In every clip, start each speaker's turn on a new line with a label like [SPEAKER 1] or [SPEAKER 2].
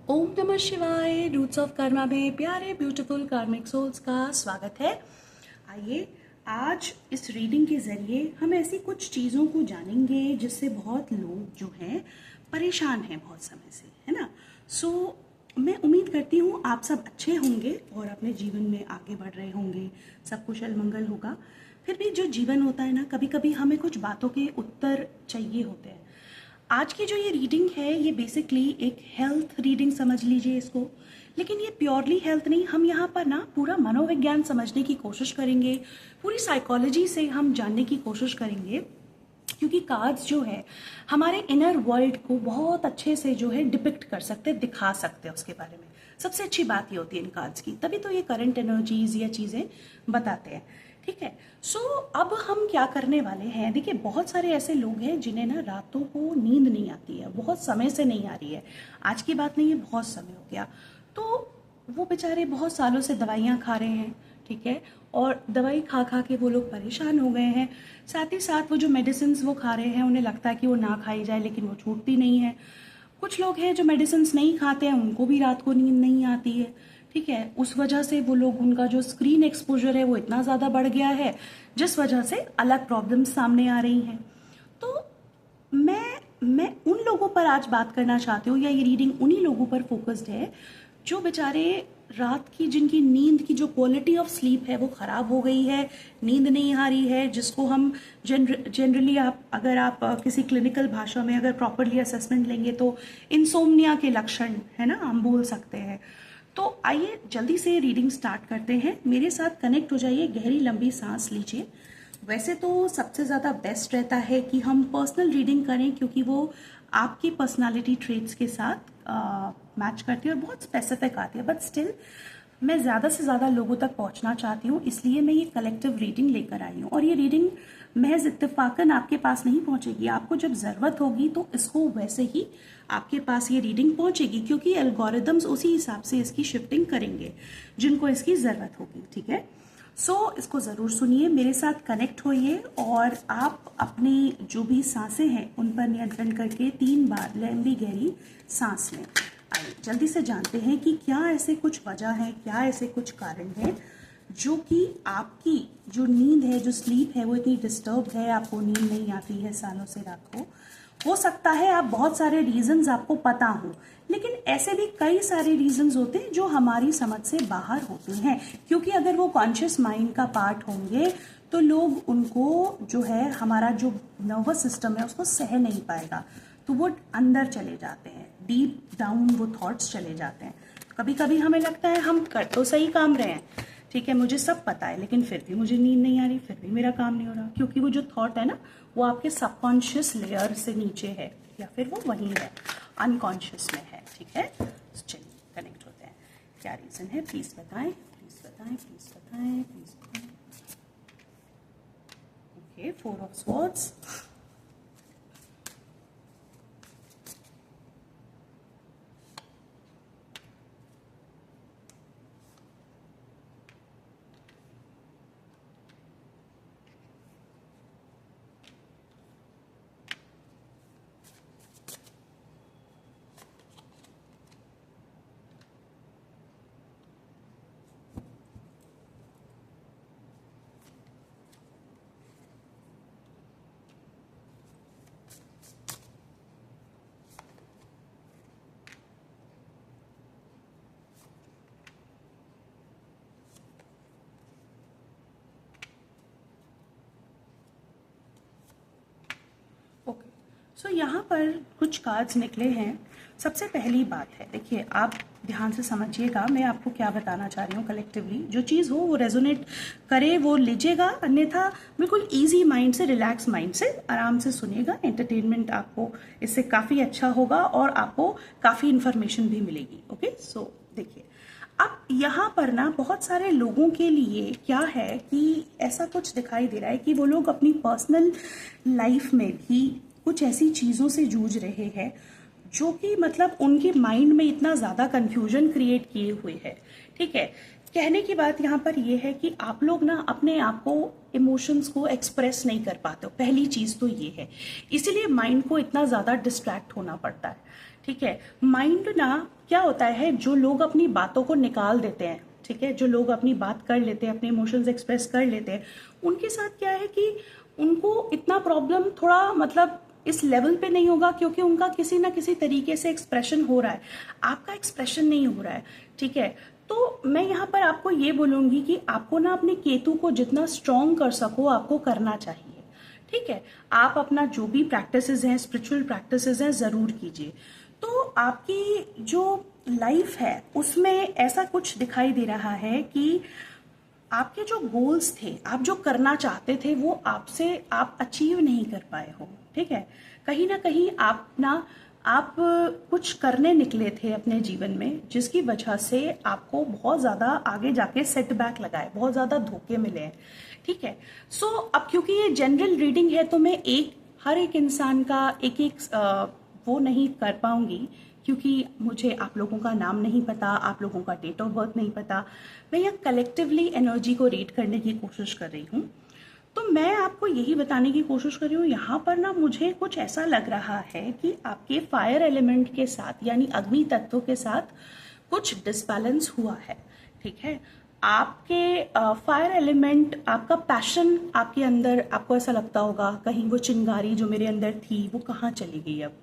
[SPEAKER 1] ओम नमः शिवाय। Roots of Karma में प्यारे ब्यूटीफुल कार्मिक सोल्स का स्वागत है। आइए आज इस रीडिंग के ज़रिए हम ऐसी कुछ चीज़ों को जानेंगे जिससे बहुत लोग जो हैं परेशान हैं बहुत समय से, है ना। मैं उम्मीद करती हूँ आप सब अच्छे होंगे और अपने जीवन में आगे बढ़ रहे होंगे, सब कुशल मंगल होगा। फिर भी जो जीवन होता है ना, कभी कभी हमें कुछ बातों के उत्तर चाहिए होते हैं। आज की जो ये रीडिंग है ये बेसिकली एक हेल्थ रीडिंग समझ लीजिए इसको, लेकिन ये प्योरली हेल्थ नहीं। हम यहाँ पर ना पूरा मनोविज्ञान समझने की कोशिश करेंगे, पूरी साइकोलॉजी से हम जानने की कोशिश करेंगे, क्योंकि कार्ड्स जो है हमारे इनर वर्ल्ड को बहुत अच्छे से जो है डिपिक्ट कर सकते हैं, दिखा सकते हैं उसके बारे में। सबसे अच्छी बात ये होती है इन कार्ड्स की, तभी तो ये करंट एनर्जीज या चीज़ें बताते हैं। ठीक है। अब हम क्या करने वाले हैं, देखिए बहुत सारे ऐसे लोग हैं जिन्हें ना रातों को नींद नहीं आती है, बहुत समय से नहीं आ रही है। आज की बात नहीं है, बहुत समय हो गया। तो वो बेचारे बहुत सालों से दवाइयाँ खा रहे हैं, ठीक है, और दवाई खा खा के वो लोग परेशान हो गए हैं। साथ ही साथ वो जो मेडिसिन वो खा रहे हैं उन्हें लगता है कि वो ना खाई जाए, लेकिन वो छूटती नहीं है। कुछ लोग हैं जो मेडिसिन नहीं खाते हैं, उनको भी रात को नींद नहीं आती है। ठीक है, उस वजह से वो लोग, उनका जो स्क्रीन एक्सपोजर है वो इतना ज़्यादा बढ़ गया है, जिस वजह से अलग प्रॉब्लम्स सामने आ रही हैं। तो मैं उन लोगों पर आज बात करना चाहती हूँ, या ये रीडिंग उन्हीं लोगों पर फोकस्ड है जो बेचारे रात की, जिनकी नींद की जो क्वालिटी ऑफ स्लीप है वो ख़राब हो गई है, नींद नहीं आ रही है, जिसको हम जनरली अगर आप किसी क्लिनिकल भाषा में अगर प्रॉपरली असेसमेंट लेंगे तो इंसोम्निया के लक्षण है ना, हम बोल सकते हैं। तो आइए जल्दी से रीडिंग स्टार्ट करते हैं। मेरे साथ कनेक्ट हो जाइए, गहरी लंबी सांस लीजिए। वैसे तो सबसे ज़्यादा बेस्ट रहता है कि हम पर्सनल रीडिंग करें, क्योंकि वो आपकी पर्सनालिटी ट्रेट्स के साथ मैच करती है और बहुत स्पेसिफिक आती है। बट स्टिल मैं ज़्यादा से ज़्यादा लोगों तक पहुंचना चाहती हूँ, इसलिए मैं ये कलेक्टिव रीडिंग लेकर आई हूँ। और ये रीडिंग महज इत्तेफाकन आपके पास नहीं पहुंचेगी, आपको जब ज़रूरत होगी तो इसको वैसे ही आपके पास ये रीडिंग पहुंचेगी, क्योंकि एल्गोरिदम्स उसी हिसाब से इसकी शिफ्टिंग करेंगे जिनको इसकी ज़रूरत होगी। ठीक है। इसको ज़रूर सुनिए, मेरे साथ कनेक्ट होइए और आप अपनी जो भी सांसें हैं उन पर नियंत्रण करके 3 बार लंबी गहरी सांस लें। आइए जल्दी से जानते हैं कि क्या ऐसे कुछ वजह है, क्या ऐसे कुछ कारण हैं जो कि आपकी जो नींद है, जो स्लीप है वो इतनी डिस्टर्ब है, आपको नींद नहीं आती है सालों से रात को। हो सकता है आप बहुत सारे रीजंस आपको पता हो, लेकिन ऐसे भी कई सारे रीजंस होते हैं जो हमारी समझ से बाहर होते हैं, क्योंकि अगर वो कॉन्शियस माइंड का पार्ट होंगे तो लोग उनको जो है, हमारा जो नर्वस सिस्टम है उसको सह नहीं पाएगा, तो वो अंदर चले जाते हैं, डीप डाउन वो थॉट्स चले जाते हैं। कभी कभी हमें लगता है हम कर तो सही काम रहे हैं, ठीक है, मुझे सब पता है, लेकिन फिर भी मुझे नींद नहीं आ रही, फिर भी मेरा काम नहीं हो रहा, क्योंकि वो जो थॉट है ना वो आपके सबकॉन्शियस लेयर से नीचे है, या फिर वो वहीं है, अनकॉन्शियस में है। ठीक है, चलिए कनेक्ट होते हैं। क्या रीज़न है, प्लीज़ बताएं, प्लीज़ बताएं, प्लीज़ बताएं, प्लीज़ बताएं। Okay, 4 of swords. ओके, यहाँ पर कुछ कार्ड्स निकले हैं। सबसे पहली बात है, देखिए आप ध्यान से समझिएगा, मैं आपको क्या बताना चाह रही हूँ। कलेक्टिवली जो चीज़ हो वो रेजोनेट करे वो लीजिएगा, अन्यथा बिल्कुल इजी माइंड से, रिलैक्स माइंड से आराम से सुनिएगा। एंटरटेनमेंट आपको इससे काफ़ी अच्छा होगा और आपको काफ़ी इन्फॉर्मेशन भी मिलेगी। ओके, देखिए अब यहाँ पर ना बहुत सारे लोगों के लिए क्या है कि ऐसा कुछ दिखाई दे रहा है कि वो लोग अपनी पर्सनल लाइफ में भी कुछ ऐसी चीज़ों से जूझ रहे हैं जो कि मतलब उनके माइंड में इतना ज़्यादा कंफ्यूजन क्रिएट किए हुए है। ठीक है, कहने की बात यहाँ पर यह है कि आप लोग ना अपने आप को, इमोशंस को एक्सप्रेस नहीं कर पाते हो, पहली चीज़ तो ये है, इसीलिए माइंड को इतना ज़्यादा डिस्ट्रैक्ट होना पड़ता है। ठीक है, माइंड ना क्या होता है, जो लोग अपनी बातों को निकाल देते हैं, ठीक है, जो लोग अपनी बात कर लेते हैं, अपने इमोशंस एक्सप्रेस कर लेते हैं, उनके साथ क्या है कि उनको इतना प्रॉब्लम थोड़ा मतलब इस लेवल पे नहीं होगा, क्योंकि उनका किसी ना किसी तरीके से एक्सप्रेशन हो रहा है, आपका एक्सप्रेशन नहीं हो रहा है। ठीक है, तो मैं यहाँ पर आपको ये बोलूँगी कि आपको ना अपने केतु को जितना स्ट्रॉन्ग कर सको आपको करना चाहिए। ठीक है, आप अपना जो भी प्रैक्टिसेस हैं, स्पिरिचुअल प्रैक्टिसेस हैं, ज़रूर कीजिए। तो आपकी जो लाइफ है उसमें ऐसा कुछ दिखाई दे रहा है कि आपके जो गोल्स थे, आप जो करना चाहते थे, वो आप अचीव नहीं कर पाए हो। ठीक है, कहीं ना कहीं आप कुछ करने निकले थे अपने जीवन में, जिसकी वजह से आपको बहुत ज़्यादा आगे जाके सेटबैक लगा है, बहुत ज़्यादा धोखे मिले हैं। ठीक है, सो अब क्योंकि ये जनरल रीडिंग है तो मैं हर एक इंसान का एक वो नहीं कर पाऊंगी, क्योंकि मुझे आप लोगों का नाम नहीं पता, आप लोगों का डेट ऑफ बर्थ नहीं पता। मैं यहाँ कलेक्टिवली एनर्जी को रीड करने की कोशिश कर रही हूँ। तो मैं आपको यही बताने की कोशिश कर रही हूँ, यहाँ पर ना मुझे कुछ ऐसा लग रहा है कि आपके फायर एलिमेंट के साथ, यानी अग्नि तत्व के साथ कुछ डिसबैलेंस हुआ है। ठीक है, आपके फायर एलिमेंट, आपका पैशन आपके अंदर, आपको ऐसा लगता होगा कहीं वो चिंगारी जो मेरे अंदर थी वो कहाँ चली गई, अब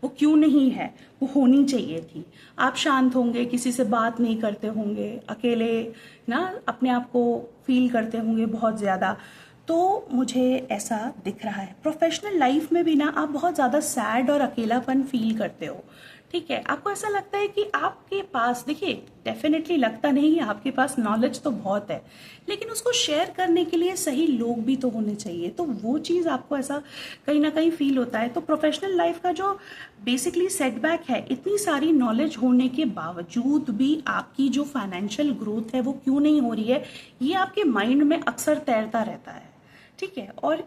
[SPEAKER 1] वो क्यों नहीं है, वो होनी चाहिए थी। आप शांत होंगे, किसी से बात नहीं करते होंगे, अकेले ना अपने आप को फील करते होंगे बहुत ज़्यादा। तो मुझे ऐसा दिख रहा है। प्रोफेशनल लाइफ में भी ना आप बहुत ज़्यादा सैड और अकेलापन फील करते हो। ठीक है, आपको ऐसा लगता है कि आपके पास, देखिए डेफिनेटली लगता नहीं है, आपके पास नॉलेज तो बहुत है, लेकिन उसको शेयर करने के लिए सही लोग भी तो होने चाहिए। तो वो चीज़ आपको ऐसा कहीं ना कहीं फील होता है। तो प्रोफेशनल लाइफ का जो बेसिकली सेटबैक है, इतनी सारी नॉलेज होने के बावजूद भी आपकी जो फाइनेंशियल ग्रोथ है वो क्यों नहीं हो रही है, ये आपके माइंड में अक्सर तैरता रहता है। ठीक है, और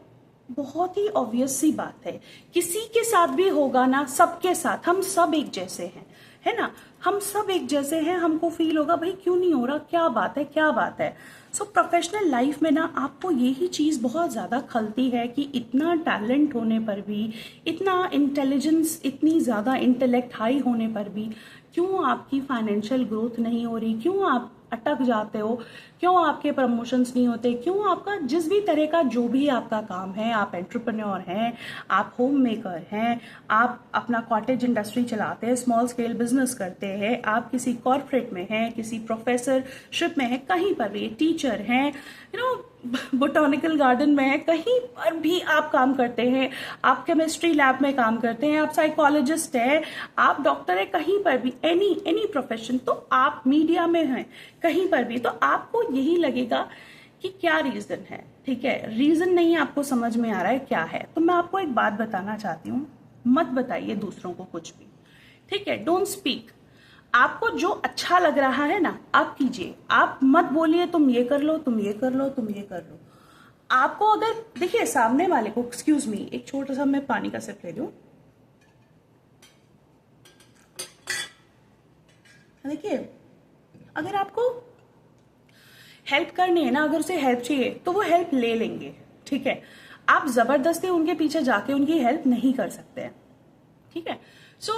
[SPEAKER 1] बहुत ही ऑब्वियस सी बात है, किसी के साथ भी होगा ना, सबके साथ, हम सब एक जैसे हैं, है ना, हम सब एक जैसे हैं, हमको फील होगा भाई क्यों नहीं हो रहा, क्या बात है, क्या बात है। सो प्रोफेशनल लाइफ में ना आपको यही चीज़ बहुत ज़्यादा खलती है कि इतना टैलेंट होने पर भी, इतना इंटेलिजेंस, इतनी ज़्यादा इंटेलेक्ट हाई होने पर भी क्यों आपकी फाइनेंशियल ग्रोथ नहीं हो रही, क्यों आप अटक जाते हो, क्यों आपके प्रमोशंस नहीं होते, क्यों आपका जिस भी तरह का जो भी आपका काम है, आप एंटरप्रेन्योर हैं, आप होम मेकर हैं, आप अपना कॉटेज इंडस्ट्री चलाते हैं, स्मॉल स्केल बिजनेस करते हैं, आप किसी कॉर्पोरेट में हैं, किसी प्रोफेसरशिप में हैं, कहीं पर भी टीचर हैं, बोटॉनिकल गार्डन में है, कहीं पर भी आप काम करते हैं, आप केमिस्ट्री लैब में काम करते हैं, आप साइकोलॉजिस्ट हैं, आप डॉक्टर है, कहीं पर भी एनी प्रोफेशन, तो आप मीडिया में हैं, कहीं पर भी, तो आपको यही लगेगा कि क्या रीजन है। ठीक है, रीजन नहीं आपको समझ में आ रहा है क्या है। तो मैं आपको एक बात बताना चाहती हूँ, मत बताइए दूसरों को कुछ भी। ठीक है, डोंट स्पीक। आपको जो अच्छा लग रहा है ना, आप कीजिए, आप मत बोलिए तुम ये कर लो, तुम ये कर लो, तुम ये कर लो। आपको अगर, देखिए सामने वाले को, एक्सक्यूज मी, एक छोटा सा मैं पानी का सिप ले लूं। देखिए, अगर आपको हेल्प करनी है ना, अगर उसे हेल्प चाहिए तो वो हेल्प ले लेंगे। ठीक है, आप जबरदस्ती उनके पीछे जाके उनकी हेल्प नहीं कर सकते हैं। ठीक है, सो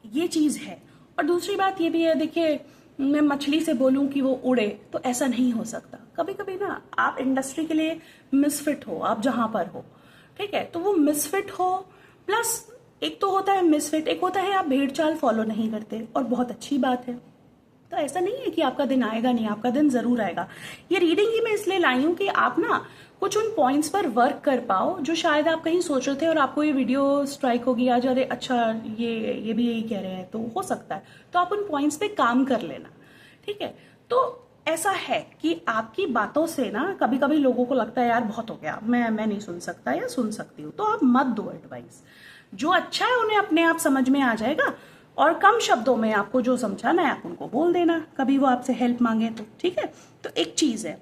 [SPEAKER 1] ये चीज है। और दूसरी बात ये भी है, देखिए मैं मछली से बोलूं कि वो उड़े तो ऐसा नहीं हो सकता। कभी कभी ना आप इंडस्ट्री के लिए मिसफिट हो, आप जहां पर हो। ठीक है, तो वो मिसफिट हो, प्लस एक तो होता है मिसफिट, एक होता है आप भेड़ चाल फॉलो नहीं करते, और बहुत अच्छी बात है। तो ऐसा नहीं है कि आपका दिन आएगा नहीं, आपका दिन जरूर आएगा। ये रीडिंग ही मैं इसलिए लाई हूं कि आप ना कुछ उन पॉइंट्स पर वर्क कर पाओ जो शायद आप कहीं सोच रहे थे और आपको ये वीडियो स्ट्राइक होगी आज, अरे अच्छा ये भी यही कह रहे हैं, तो हो सकता है तो आप उन पॉइंट्स पे काम कर लेना। ठीक है, तो ऐसा है कि आपकी बातों से ना कभी कभी लोगों को लगता है यार बहुत हो गया, मैं नहीं सुन सकता या सुन सकती हूँ, तो आप मत दो एडवाइस। जो अच्छा है उन्हें अपने आप समझ में आ जाएगा, और कम शब्दों में आपको जो समझाना है आप उनको बोल देना, कभी वो आपसे हेल्प मांगे तो। ठीक है, तो एक चीज है,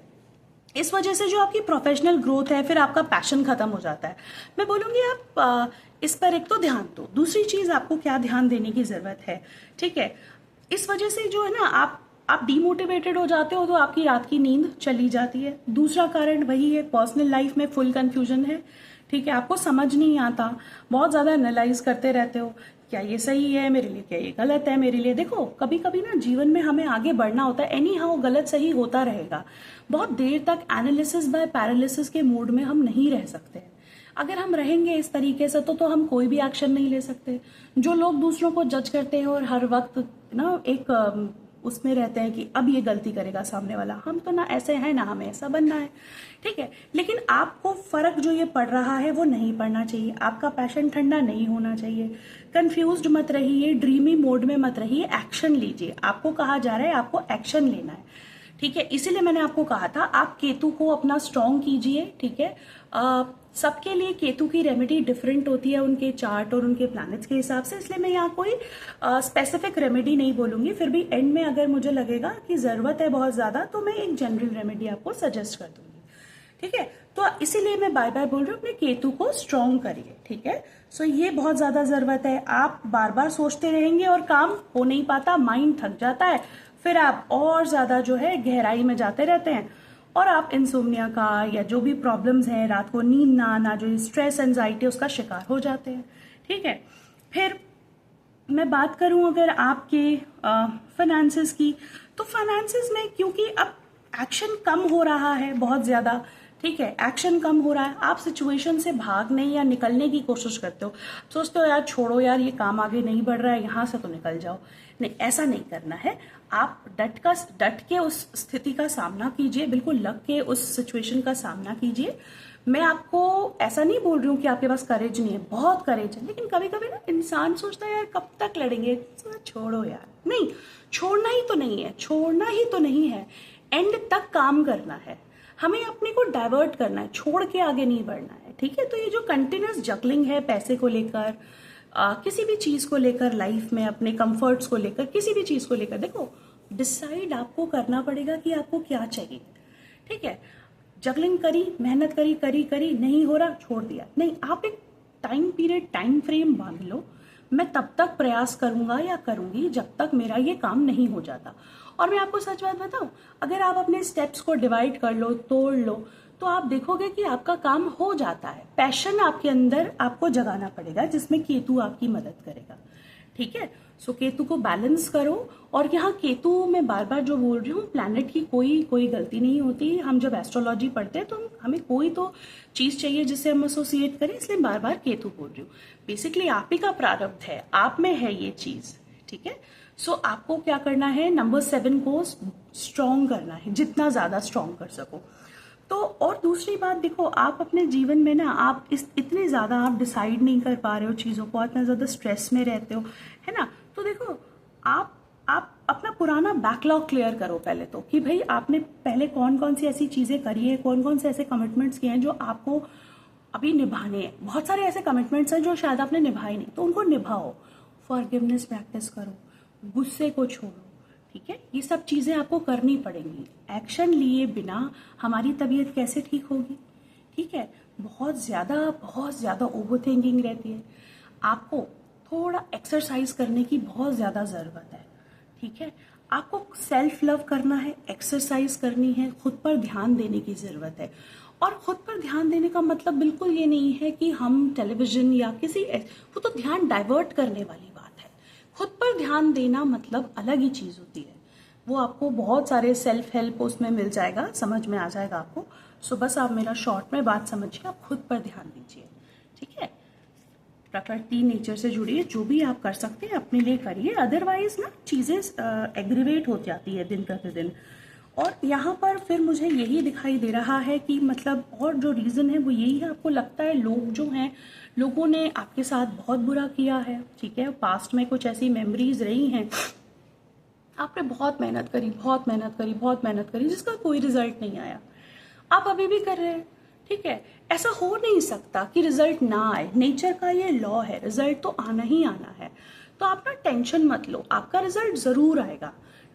[SPEAKER 1] इस वजह से जो आपकी प्रोफेशनल ग्रोथ है, फिर आपका पैशन खत्म हो जाता है। मैं बोलूंगी आप इस पर एक तो ध्यान दो। दूसरी चीज आपको क्या ध्यान देने की जरूरत है, ठीक है, इस वजह से जो है ना आप डिमोटिवेटेड हो जाते हो, तो आपकी रात की नींद चली जाती है। दूसरा कारण वही है, पर्सनल लाइफ में फुल कंफ्यूजन है। ठीक है, आपको समझ नहीं आता, बहुत ज्यादा एनालाइज करते रहते हो, क्या ये सही है मेरे लिए, क्या ये गलत है मेरे लिए। देखो कभी कभी ना जीवन में हमें आगे बढ़ना होता है, एनी हाउ गलत सही होता रहेगा। बहुत देर तक एनालिसिस बाय पैरालिसिस के मूड में हम नहीं रह सकते। अगर हम रहेंगे इस तरीके से तो हम कोई भी एक्शन नहीं ले सकते। जो लोग दूसरों को जज करते हैं और हर वक्त ना एक उसमें रहते हैं कि अब ये गलती करेगा सामने वाला, हम तो ना ऐसे हैं ना हमें ऐसा बनना है, ठीक है। लेकिन आपको फर्क जो ये पड़ रहा है वो नहीं पड़ना चाहिए, आपका पैशन ठंडा नहीं होना चाहिए। कंफ्यूज्ड मत रहिए, ड्रीमी मोड में मत रहिए, एक्शन लीजिए। आपको कहा जा रहा है आपको एक्शन लेना है, ठीक है। इसीलिए मैंने आपको कहा था आप केतु को अपना स्ट्रॉन्ग कीजिए, ठीक है। सबके लिए केतु की रेमेडी डिफरेंट होती है, उनके चार्ट और उनके प्लैनेट्स के हिसाब से, इसलिए मैं यहाँ कोई स्पेसिफिक रेमेडी नहीं बोलूंगी। फिर भी एंड में अगर मुझे लगेगा कि जरूरत है बहुत ज्यादा तो मैं एक जनरल रेमेडी आपको सजेस्ट कर दूंगी, ठीक है। तो इसीलिए मैं बार बार बोल रही हूँ अपने केतु को स्ट्रॉन्ग करिए, ठीक है। सो ये बहुत ज्यादा जरूरत है। आप बार बार सोचते रहेंगे और काम हो नहीं पाता, माइंड थक जाता है, फिर आप और ज्यादा जो है गहराई में जाते रहते हैं और आप इंसोम्निया का या जो भी प्रॉब्लम्स हैं, रात को नींद ना आना, जो स्ट्रेस एंजाइटी उसका शिकार हो जाते हैं, ठीक है। फिर मैं बात करूं अगर आपके फाइनेंसेस की, तो फाइनेंसेस में क्योंकि अब एक्शन कम हो रहा है बहुत ज्यादा, ठीक है, एक्शन कम हो रहा है, आप सिचुएशन से भागने या निकलने की कोशिश करते हो, सोचते हो यार छोड़ो यार ये काम आगे नहीं बढ़ रहा है, यहां से तो निकल जाओ। नहीं, ऐसा नहीं करना है। आप डट के उस स्थिति का सामना कीजिए, बिल्कुल लग के उस सिचुएशन का सामना कीजिए। मैं आपको ऐसा नहीं बोल रही हूँ कि आपके पास करेज नहीं है, बहुत करेज है, लेकिन कभी कभी ना इंसान सोचता है यार कब तक लड़ेंगे, छोड़ो यार। नहीं, छोड़ना ही तो नहीं है, छोड़ना ही तो नहीं है, एंड तक काम करना है, हमें अपने को डाइवर्ट करना है, छोड़ के आगे नहीं बढ़ना है, ठीक है। तो ये जो कंटिन्यूस जगलिंग है पैसे को लेकर, किसी भी चीज को लेकर, लाइफ में अपने कंफर्ट्स को लेकर, किसी भी चीज को लेकर, देखो डिसाइड आपको करना पड़ेगा कि आपको क्या चाहिए, ठीक है। जगलिंग करी, मेहनत करी करी करी, नहीं हो रहा, छोड़ दिया, नहीं, आप एक टाइम पीरियड, टाइम फ्रेम बांध लो, मैं तब तक प्रयास करूंगा या करूंगी जब तक मेरा ये काम नहीं हो जाता। और मैं आपको सच बात बताऊं, अगर आप अपने स्टेप्स को डिवाइड कर लो, तोड़ लो, तो आप देखोगे कि आपका काम हो जाता है। पैशन आपके अंदर आपको जगाना पड़ेगा जिसमें केतु आपकी मदद करेगा, ठीक है। सो केतु को बैलेंस करो। और यहाँ केतु में बार बार जो बोल रही हूँ, प्लैनेट की कोई गलती नहीं होती। हम जब एस्ट्रोलॉजी पढ़ते हैं तो हमें कोई तो चीज चाहिए जिससे हम एसोसिएट करें, इसलिए बार बार केतु बोल रही हूँ। बेसिकली आप ही का प्रारब्ध है, आप में है ये चीज, ठीक है। सो आपको क्या करना है, नंबर 7 को स्ट्रॉन्ग करना है, जितना ज्यादा स्ट्रॉन्ग कर सको। तो और दूसरी बात देखो, आप अपने जीवन में ना आप इतने ज्यादा आप डिसाइड नहीं कर पा रहे हो चीजों को, इतना ज्यादा स्ट्रेस में रहते हो, है ना। तो देखो आप अपना पुराना बैकलॉग क्लियर करो पहले तो, कि भाई आपने पहले कौन कौन सी ऐसी चीजें करी है, कौन कौन से ऐसे कमिटमेंट्स किए हैं जो आपको अभी निभाने हैं। बहुत सारे ऐसे कमिटमेंट्स हैं जो शायद आपने निभाए नहीं, तो उनको निभाओ। फॉरगिवनेस प्रैक्टिस करो, गुस्से को छोड़ो, ठीक है। ये सब चीजें आपको करनी पड़ेंगी। एक्शन लिए बिना हमारी तबीयत कैसे ठीक होगी, ठीक है। बहुत ज्यादा ओवर थिंकिंग रहती है। आपको थोड़ा एक्सरसाइज करने की बहुत ज्यादा जरूरत है, ठीक है। आपको सेल्फ लव करना है, एक्सरसाइज करनी है, खुद पर ध्यान देने की जरूरत है। और खुद पर ध्यान देने का मतलब बिल्कुल ये नहीं है कि हम टेलीविजन या वो तो ध्यान डाइवर्ट करने वाली बात है। खुद पर ध्यान देना मतलब अलग ही चीज होती है। वो आपको बहुत सारे सेल्फ हेल्प उसमें मिल जाएगा, समझ में आ जाएगा आपको। सो बस आप मेरा शॉर्ट में बात समझिए, आप खुद पर ध्यान दीजिए, ठीक है। प्रकृति, नेचर से जुड़िए, जो भी आप कर सकते हैं अपने लिए करिए, अदरवाइज ना चीजें एग्रीवेट हो जाती है दिन प्रतिदिन। और यहाँ पर फिर मुझे यही दिखाई दे रहा है कि मतलब और जो रीजन है वो यही है, आपको लगता है लोग जो हैं, लोगों ने आपके साथ बहुत बुरा किया है, ठीक है। पास्ट में कुछ ऐसी मेमोरीज रही हैं, आपने बहुत मेहनत करी जिसका कोई रिजल्ट नहीं आया, आप अभी भी कर रहे हैं, ठीक है। ऐसा हो नहीं सकता कि रिजल्ट ना आए, नेचर का ये लॉ है, रिजल्ट तो आना ही आना है। तो आप ना टेंशन मत लो, आपका रिजल्ट जरूर आएगा,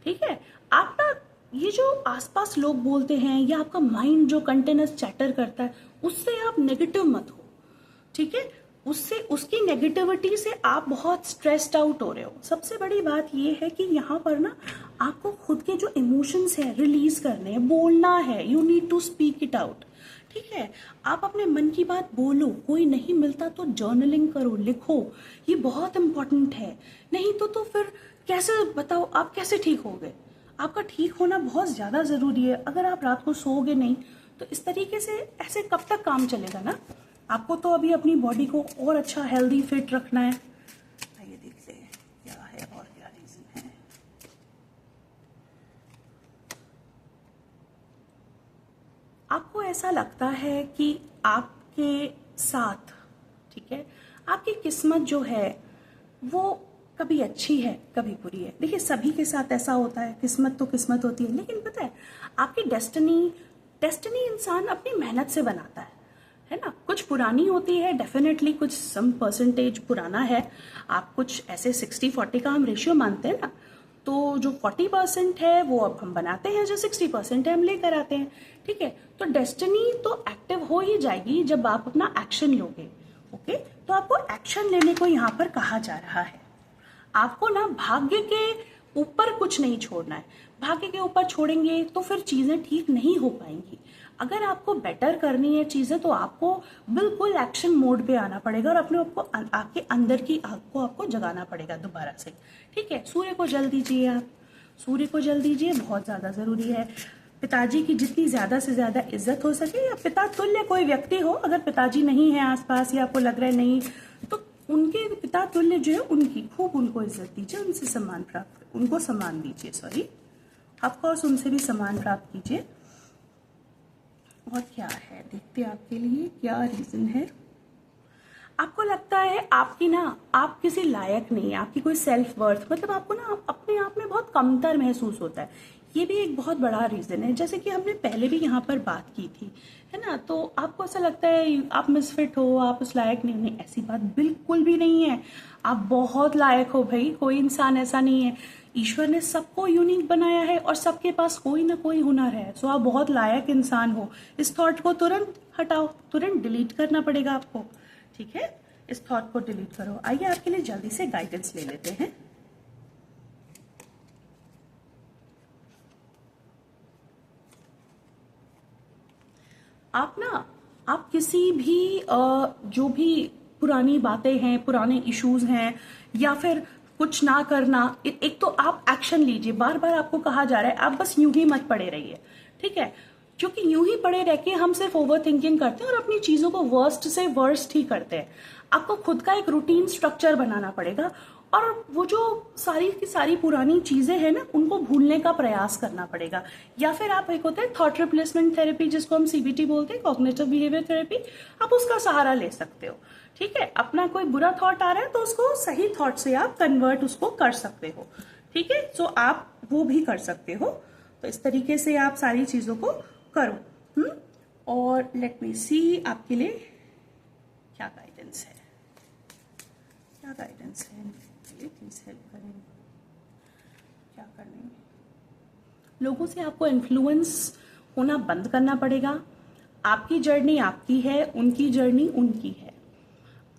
[SPEAKER 1] ठीक है। आप ना ये जो आसपास लोग बोलते हैं या आपका माइंड जो कंटिन्यूस चैटर करता है, उससे आप नेगेटिव मत हो, ठीक है। उससे, उसकी नेगेटिविटी से आप बहुत स्ट्रेस्ड आउट हो रहे हो। सबसे बड़ी बात ये है कि यहाँ पर ना आपको खुद के जो इमोशंस है रिलीज करने हैं, बोलना है, you need to speak it out. ठीक है, आप अपने मन की बात बोलो, कोई नहीं मिलता तो जर्नलिंग करो, लिखो, ये बहुत इंपॉर्टेंट है। नहीं तो फिर कैसे बताओ आप कैसे ठीक होगे? आपका ठीक होना बहुत ज़्यादा ज़रूरी है। अगर आप रात को सोओगे नहीं तो इस तरीके से ऐसे कब तक काम चलेगा ना? आपको तो अभी अपनी बॉडी को और अच्छा हेल्दी फिट रखना है। आइए देखते हैं क्या है और क्या रीज़न है। आपको ऐसा लगता है कि आपके साथ, ठीक है, आपकी किस्मत जो है वो कभी अच्छी है कभी बुरी है। देखिए सभी के साथ ऐसा होता है, किस्मत तो किस्मत होती है, लेकिन पता है आपकी डेस्टिनी इंसान अपनी मेहनत से बनाता है ना। कुछ पुरानी होती है डेफिनेटली, कुछ सम परसेंटेज पुराना है। आप कुछ ऐसे 60-40 का हम रेशियो मानते हैं ना, तो जो 40% है वो अब हम बनाते हैं, जो 60% है हम लेकर आते हैं। ठीक है, तो डेस्टिनी तो एक्टिव हो ही जाएगी जब आप अपना एक्शन लोगे। ओके, तो आपको एक्शन लेने को यहाँ पर कहा जा रहा है। आपको ना भाग्य के ऊपर कुछ नहीं छोड़ना है। भाग्य के ऊपर छोड़ेंगे तो फिर चीजें ठीक नहीं हो पाएंगी। अगर आपको बेटर करनी है चीजें तो आपको बिल्कुल एक्शन मोड पे आना पड़ेगा और अपने आपको आपके अंदर की आग को आपको जगाना पड़ेगा दोबारा से। ठीक है, सूर्य को जल दीजिए, आप सूर्य को जल दीजिए, बहुत ज्यादा जरूरी है। पिताजी की जितनी ज्यादा से ज्यादा इज्जत हो सके, या पिता तुल्य कोई व्यक्ति हो, अगर पिताजी नहीं है आसपास या आपको लग रहा है नहीं, तो उनके पिता तुल्य जो है उनकी खूब उनको इज्जत दीजिए, उनसे सम्मान प्राप्त, उनको सम्मान दीजिए, सॉरी ऑफकोर्स उनसे भी सम्मान प्राप्त कीजिए। और क्या है देखते हैं आपके लिए क्या रीजन है। आपको लगता है आपकी ना, आप किसी लायक नहीं है, आपकी कोई सेल्फ वर्थ, मतलब आपको ना अपने आप में बहुत कमतर महसूस होता है। ये भी एक बहुत बड़ा रीजन है, जैसे कि हमने पहले भी यहाँ पर बात की थी, है ना। तो आपको ऐसा लगता है आप मिसफिट हो, आप उस लायक नहीं हो। नहीं, ऐसी बात बिल्कुल भी नहीं है। आप बहुत लायक हो भाई, कोई इंसान ऐसा नहीं है। ईश्वर ने सबको यूनिक बनाया है और सबके पास कोई ना कोई हुनर है। सो आप बहुत लायक इंसान हो। इस थॉट को तुरंत हटाओ, तुरंत डिलीट करना पड़ेगा आपको। ठीक है, इस थॉट को डिलीट करो। आइए आपके लिए जल्दी से गाइडेंस ले लेते हैं। आप किसी भी जो भी पुरानी बातें हैं, पुराने इश्यूज हैं, या फिर कुछ ना करना, एक तो आप एक्शन लीजिए। बार बार आपको कहा जा रहा है आप बस यूं ही मत पड़े रहिए। ठीक है, क्योंकि यूं ही पड़े रह के हम सिर्फ ओवर थिंकिंग करते हैं और अपनी चीजों को वर्स्ट से वर्स्ट ही करते हैं। आपको खुद का एक रूटीन स्ट्रक्चर बनाना पड़ेगा और वो जो सारी की सारी पुरानी चीजें हैं ना, उनको भूलने का प्रयास करना पड़ेगा। या फिर आप, एक होता है थॉट रिप्लेसमेंट थेरेपी जिसको हम सीबीटी बोलते हैं, कॉग्निटिव बिहेवियर थेरेपी, आप उसका सहारा ले सकते हो। ठीक है, अपना कोई बुरा थॉट आ रहा है तो उसको सही थॉट से आप कन्वर्ट उसको कर सकते हो। ठीक है, सो आप वो भी कर सकते हो। तो इस तरीके से आप सारी चीजों को करो। और लेट मी सी आपके लिए क्या गाइडेंस है, क्या गाइडेंस है प्लीज हेल्प करें। क्या करना है, लोगों से आपको इन्फ्लुएंस होना बंद करना पड़ेगा। आपकी जर्नी आपकी है, उनकी जर्नी उनकी है।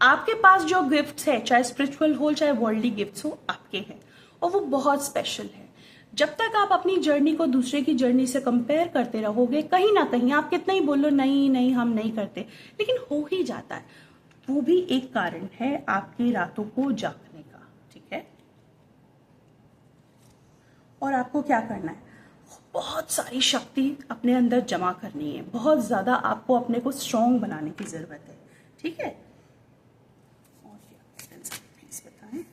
[SPEAKER 1] आपके पास जो गिफ्ट्स है, चाहे स्पिरिचुअल हो चाहे वर्ल्डली गिफ्ट्स हो, आपके हैं और वो बहुत स्पेशल है। जब तक आप अपनी जर्नी को दूसरे की जर्नी से कंपेयर करते रहोगे, कहीं ना कहीं आप कितना ही बोलो नहीं नहीं हम नहीं करते, लेकिन हो ही जाता है। वो भी एक कारण है आपकी रातों को जागने का। ठीक है, और आपको क्या करना है, बहुत सारी शक्ति अपने अंदर जमा करनी है। बहुत ज्यादा आपको अपने को स्ट्रॉन्ग बनाने की जरूरत है। ठीक है, और क्या प्लीज बताएं,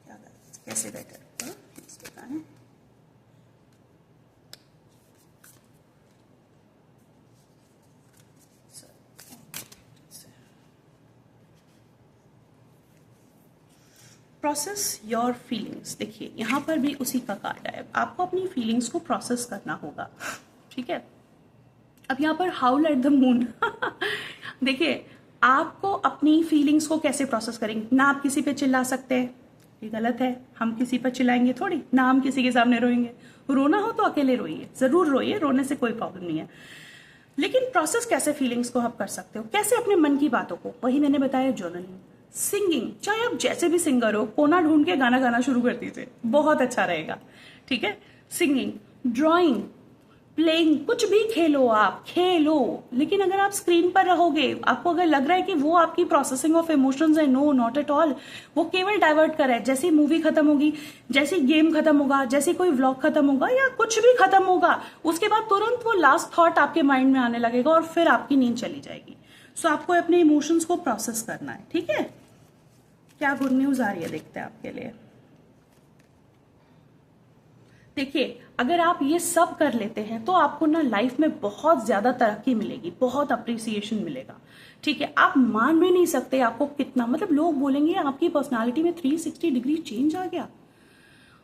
[SPEAKER 1] क्या कैसे बेटर होगा प्लीज बताएं। Process your feelings. देखिए यहाँ पर भी उसी का कार्ड है, आपको अपनी फीलिंग्स को प्रोसेस करना होगा। ठीक है, अब यहाँ पर हाउल एट द मून देखिए आपको अपनी फीलिंग्स को कैसे प्रोसेस करेंगे। ना आप किसी पे चिल्ला सकते हैं, ये गलत है। हम किसी पर चिल्लाएंगे थोड़ी ना, हम किसी के सामने रोएंगे। रोना हो तो अकेले रोइए, जरूर रोइए, रोने से कोई प्रॉब्लम नहीं है। लेकिन प्रोसेस कैसे फीलिंग्स को आप कर सकते हो, कैसे अपने मन की बातों को, वही मैंने बताया जर्नलिंग। सिंगिंग, चाहे आप जैसे भी सिंगर हो, कोना ढूंढ के गाना गाना शुरू कर दीजिए, बहुत अच्छा रहेगा। ठीक है, सिंगिंग, ड्राइंग, प्लेइंग, कुछ भी खेलो, आप खेलो, लेकिन अगर आप स्क्रीन पर रहोगे, आपको अगर लग रहा है कि वो आपकी प्रोसेसिंग ऑफ इमोशंस है, नो, नॉट एट ऑल। वो केवल डाइवर्ट कर रहा है। जैसी मूवी खत्म होगी, जैसी गेम खत्म होगा, जैसी कोई व्लॉग खत्म होगा या कुछ भी खत्म होगा, उसके बाद तुरंत वो लास्ट थॉट आपके माइंड में आने लगेगा और फिर आपकी नींद चली जाएगी। सो आपको अपने इमोशंस को प्रोसेस करना है। ठीक है, क्या गुड न्यूज आ रही है देखते हैं आपके लिए। देखिए, अगर आप ये सब कर लेते हैं तो आपको ना लाइफ में बहुत ज्यादा तरक्की मिलेगी, बहुत अप्रिसिएशन मिलेगा। ठीक है, आप मान भी नहीं सकते आपको कितना, मतलब लोग बोलेंगे आपकी पर्सनालिटी में 360 डिग्री चेंज आ गया।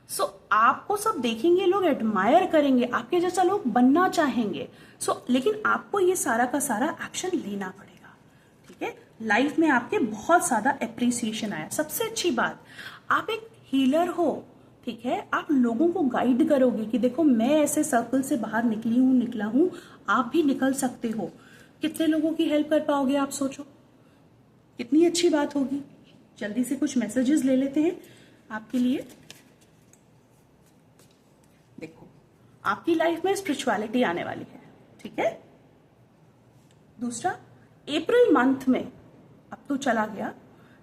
[SPEAKER 1] सो आपको सब देखेंगे, लोग एडमायर करेंगे, आपके जैसा लोग बनना चाहेंगे। लेकिन आपको ये सारा का सारा एक्शन लेना पड़ेगा। ठीक है, लाइफ में आपके बहुत ज्यादा अप्रिसिएशन आया। सबसे अच्छी बात, आप एक हीलर हो। ठीक है, आप लोगों को गाइड करोगे कि देखो मैं ऐसे सर्कल से बाहर निकला हूं, आप भी निकल सकते हो। कितने लोगों की हेल्प कर पाओगे आप सोचो, कितनी अच्छी बात होगी। जल्दी से कुछ मैसेजेस ले लेते हैं आपके लिए। देखो, आपकी लाइफ में स्पिरिचुअलिटी आने वाली है। ठीक है, दूसरा, अप्रैल मंथ में, अब तो चला गया,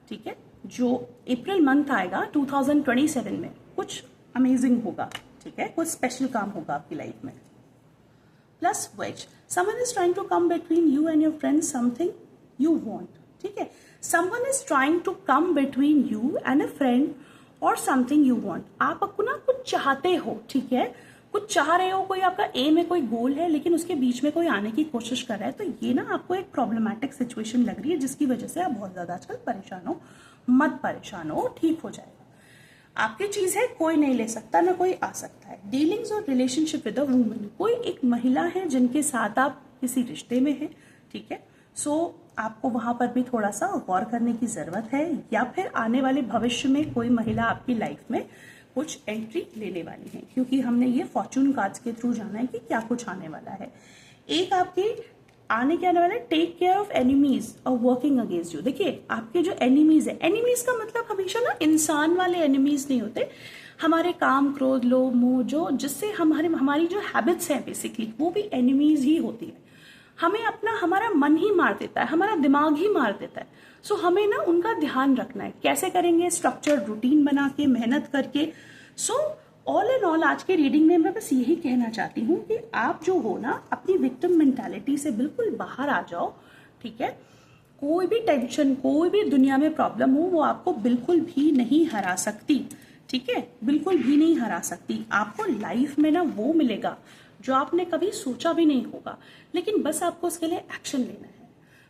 [SPEAKER 1] ठीक है, जो अप्रैल मंथ आएगा 2027 में कुछ अमेजिंग होगा। ठीक है, कुछ स्पेशल काम होगा आपकी लाइफ में। Plus which someone is trying to come between you and your friend something you want. ठीक है, someone is trying to come between you and a friend और समथिंग यू वांट। आप अपना कुछ चाहते हो। ठीक है, कुछ चाह रहे हो, कोई आपका एम है, कोई गोल है, लेकिन उसके बीच में कोई आने की कोशिश कर रहा है। तो ये ना आपको एक प्रॉब्लमैटिक सिचुएशन लग रही है, जिसकी वजह से आप बहुत ज्यादा आजकल परेशान हो। मत परेशान हो, ठीक हो जाएगा। आपकी चीज है, कोई नहीं ले सकता, ना कोई आ सकता है। डीलिंग्स और रिलेशनशिप विद अ वुमन, कोई एक महिला है जिनके साथ आप किसी रिश्ते में हैं। ठीक है, आपको वहां पर भी थोड़ा सा गौर करने की जरूरत है, या फिर आने वाले भविष्य में कोई महिला आपकी लाइफ में कुछ एंट्री लेने वाली है, क्योंकि हमने ये फॉर्चून कार्ड्स के थ्रू जाना है कि क्या कुछ आने वाला है। एक आपकी आने के आने वाला है, टेक केयर ऑफ एनिमीज और वर्किंग अगेंस्ट यू। देखिए, आपके जो एनिमीज है, एनिमीज का मतलब हमेशा ना इंसान वाले एनिमीज नहीं होते, हमारे काम, क्रोध, लोभ, मोह, जो जिससे हमारी जो हैबिट्स हैं बेसिकली, वो भी एनिमीज ही होती है। हमें हमारा मन ही मार देता है, हमारा दिमाग ही मार देता है। हमें ना उनका ध्यान रखना है। कैसे करेंगे? स्ट्रक्चर्ड रूटीन बना के, मेहनत करके। ऑल एंड ऑल आज के रीडिंग में मैं बस यही कहना चाहती हूँ कि आप जो हो ना, अपनी विक्टिम मेंटालिटी से बिल्कुल बाहर आ जाओ। ठीक है, कोई भी टेंशन, कोई भी दुनिया में प्रॉब्लम हो, वो आपको बिल्कुल भी नहीं हरा सकती। ठीक है, बिल्कुल भी नहीं हरा सकती। आपको लाइफ में ना वो मिलेगा जो आपने कभी सोचा भी नहीं होगा, लेकिन बस आपको उसके लिए एक्शन लेना है।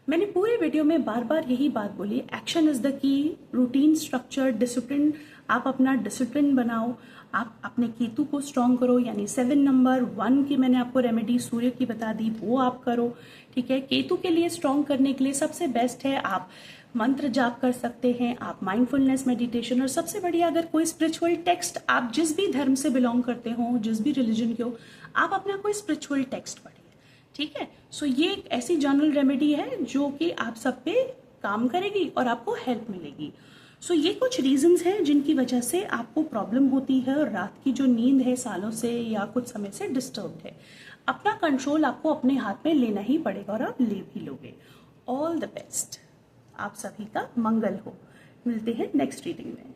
[SPEAKER 1] मैंने पूरे वीडियो में बार बार यही बात बोली, action is the key. Routine, structure, discipline, आप अपना डिसिप्लिन बनाओ। आप अपने केतु को स्ट्रॉन्ग करो, यानी 7 नंबर 1 की मैंने आपको रेमेडी सूर्य की बता दी, वो आप करो। ठीक है, केतु के लिए स्ट्रॉन्ग करने के लिए सबसे बेस्ट है आप मंत्र जाप कर सकते हैं, आप माइंडफुलनेस मेडिटेशन, और सबसे बढ़िया अगर कोई स्पिरिचुअल टेक्स्ट, आप जिस भी धर्म से बिलोंग करते हो, जिस भी रिलीजन के हो, आप अपना कोई स्पिरिचुअल टेक्स्ट पढ़िए। ठीक है, ये एक ऐसी जनरल रेमेडी है जो कि आप सब पे काम करेगी और आपको हेल्प मिलेगी। ये कुछ रीजंस हैं जिनकी वजह से आपको प्रॉब्लम होती है, और रात की जो नींद है सालों से या कुछ समय से डिस्टर्ब्ड है। अपना कंट्रोल आपको अपने हाथ में लेना ही पड़ेगा, और आप ले भी लोगे। ऑल द बेस्ट, आप सभी का मंगल हो। मिलते हैं नेक्स्ट रीडिंग में।